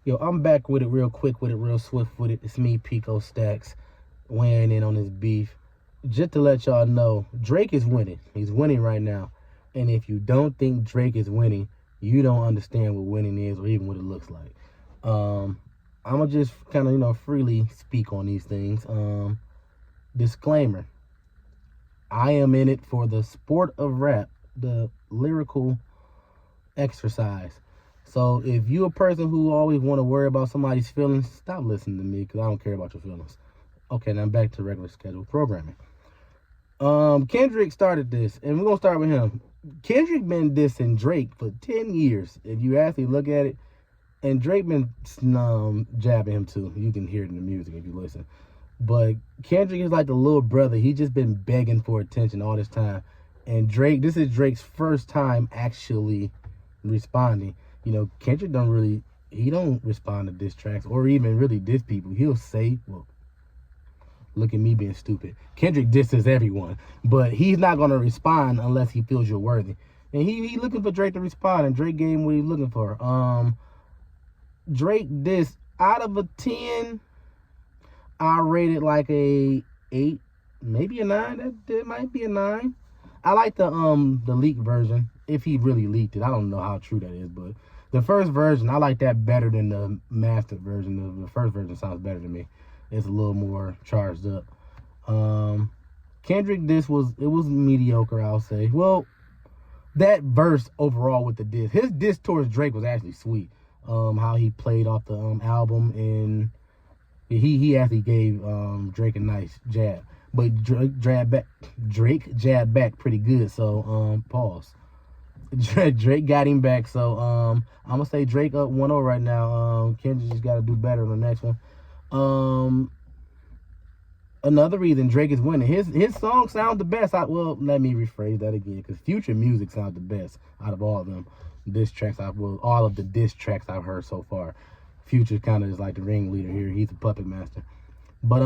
Yo, I'm back with it real quick with it, real swift with it. It's me, Pico Stacks, weighing in on this beef. Just to let y'all know, Drake is winning. He's winning right now. And if you don't think Drake is winning, you don't understand what winning is or even what it looks like. I'm going to just kind of, freely speak on these things. Disclaimer. I am in it for the sport of rap, the lyrical exercise. So if you're a person who always want to worry about somebody's feelings, stop listening to me because I don't care about your feelings. Okay, now back to regular scheduled programming. Kendrick started this, and we're going to start with him. Kendrick been dissing Drake for 10 years, if you actually look at it. And Drake been jabbing him too. You can hear it in the music if you listen. But Kendrick is like the little brother. He just been begging for attention all this time. And Drake, this is Drake's first time actually responding. Kendrick he don't respond to diss tracks or even really diss people. He'll say, well, look at me being stupid. Kendrick disses everyone, but he's not going to respond unless he feels you're worthy. And he looking for Drake to respond, and Drake gave him what he's looking for. Drake diss, out of a 10, I rate it like a 8, maybe a 9. That might be a 9. I like the leaked version, if he really leaked it. I don't know how true that is, but the first version, I like that better than the mastered version. The first version sounds better to me. It's a little more charged up. Kendrick diss was mediocre, I'll say. Well, that verse overall with the diss, his diss towards Drake was actually sweet. How he played off the album, and he actually gave Drake a nice jab. But Drake jabbed back pretty good. So pause. Drake got him back. So I'm gonna say Drake up 1-0 right now. Kendrick just gotta do better on the next one. Another reason Drake is winning, his song sounds the best. Let me rephrase that again, because Future music sounds the best out of all of them diss tracks. All of the diss tracks I've heard so far. Future kind of is like the ringleader here. He's a puppet master. But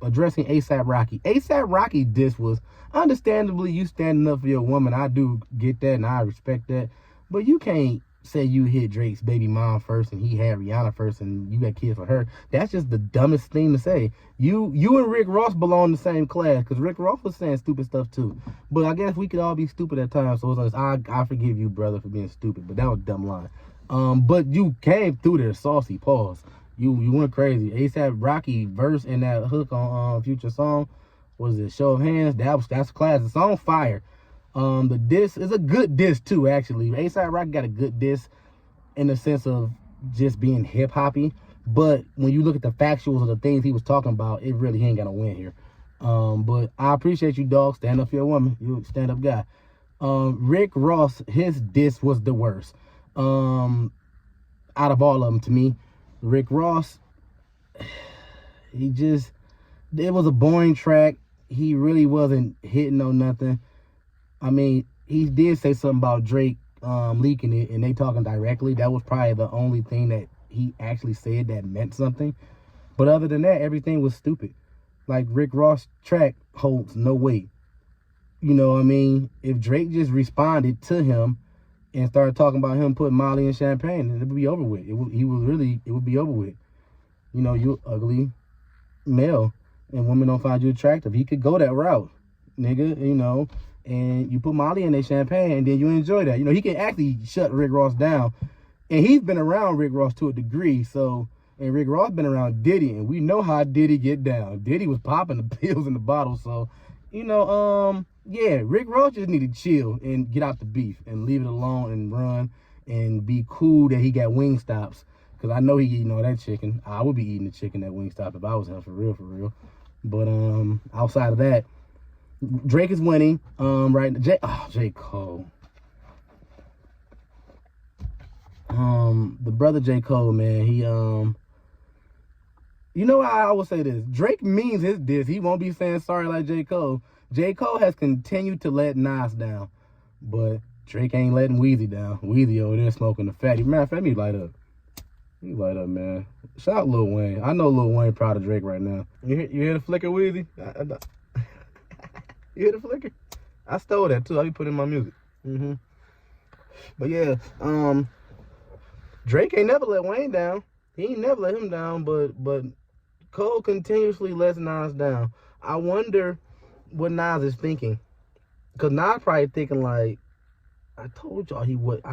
addressing ASAP Rocky. ASAP Rocky diss was understandably you standing up for your woman. I do get that and I respect that. But you can't say you hit Drake's baby mom first and he had Rihanna first and you got kids for her. That's just the dumbest thing to say. You and Rick Ross belong in the same class, because Rick Ross was saying stupid stuff too. But I guess we could all be stupid at times. So I forgive you, brother, for being stupid. But that was a dumb line. But you came through there saucy. Pause. You went crazy. ASAP Rocky verse in that hook on Future song was it Show of Hands. That's class. The song fire. The diss is a good diss too, actually. ASAP Rocky got a good diss in the sense of just being hip hoppy. But when you look at the factuals of the things he was talking about, he ain't gonna win here. But I appreciate you, dog. Stand up for your woman. You a stand up guy. Rick Ross, his diss was the worst. Out of all of them to me. Rick Ross, it was a boring track. He really wasn't hitting on nothing. I mean, he did say something about Drake leaking it, and they talking directly. That was probably the only thing that he actually said that meant something. But other than that, everything was stupid. Like, Rick Ross' track holds no weight. You know what I mean? If Drake just responded to him and started talking about him putting Molly in champagne, and it would be over with. It would be over with. You ugly male, and women don't find you attractive. He could go that route, nigga, and you put Molly in their champagne, and then you enjoy that. He can actually shut Rick Ross down. And he's been around Rick Ross to a degree, and Rick Ross been around Diddy, and we know how Diddy get down. Diddy was popping the pills in the bottle, so, yeah, Rick Ross just need to chill and get out the beef and leave it alone and run and be cool that he got Wingstops. Because I know he eating all that chicken. I would be eating the chicken at Wingstop if I was him, for real. But outside of that, Drake is winning. J.Cole. The brother J.Cole, man, he I will say this. Drake means his diss. He won't be saying sorry like J.Cole. J.Cole has continued to let Nas down, but Drake ain't letting Weezy down. Weezy over there smoking the fatty. Man, let me light up. You light up, man. Shout out Lil Wayne. I know Lil Wayne proud of Drake right now. You hear the flicker, Weezy? You hear the flicker? I stole that too. I be putting in my music. But yeah, Drake ain't never let Wayne down. He ain't never let him down, but Cole continuously lets Nas down. I wonder what Nas is thinking. Because Nas probably thinking like, I told you he went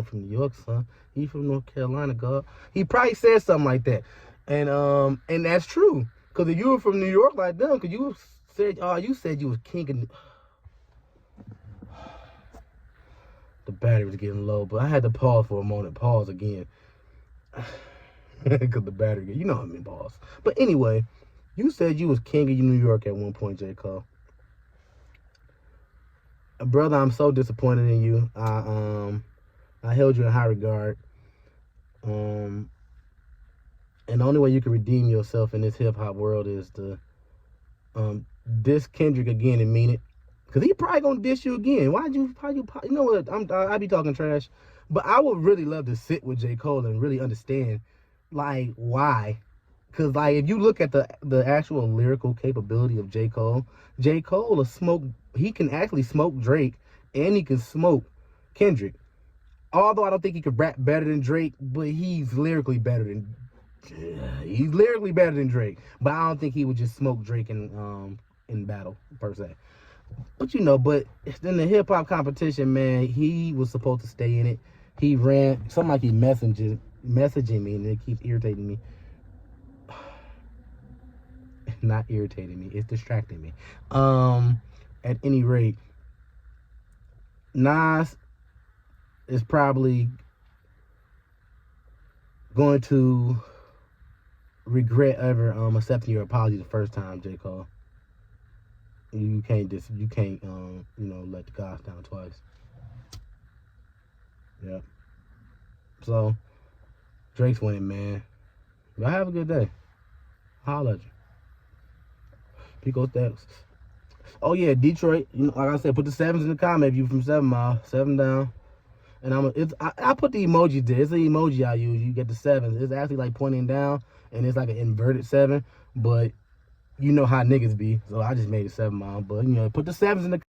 from New York, son. He from North Carolina, God. He probably said something like that. And that's true. Because if you were from New York like them, because you said you was king of... The battery was getting low, but I had to pause for a moment. Pause again. Because the battery, you know what I mean, pause. But anyway, you said you was king of New York at one point, J. Cole. Brother, I'm so disappointed in you. I held you in high regard. And the only way you can redeem yourself in this hip-hop world is to diss Kendrick again and mean it. Because he probably going to diss you again. You know what, I be talking trash. But I would really love to sit with J. Cole and really understand, like, why. Because, like, if you look at the actual lyrical capability of J. Cole will smoke, he can actually smoke Drake, and he can smoke Kendrick. Although I don't think he could rap better than Drake, but he's lyrically better than Drake. But I don't think he would just smoke Drake in battle, per se. But in the hip hop competition, man, he was supposed to stay in it. He ran, something like he messaging me, and it keeps irritating me. Not irritating me, it's distracting me. At any rate, Nas is probably going to regret ever accepting your apology the first time, J. Cole. You can't let the gods down twice. Yep. So Drake's winning, man. Y'all have a good day. Holla at you. Pico stats. Oh yeah, Detroit. Like I said, put the 7s in the comment if you from 7 Mile. 7 down. And I put the emojis there. It's the emoji I use. You get the 7s. It's actually like pointing down, and it's like an inverted 7. But you know how niggas be, so I just made it 7 Mile. But put the 7s in the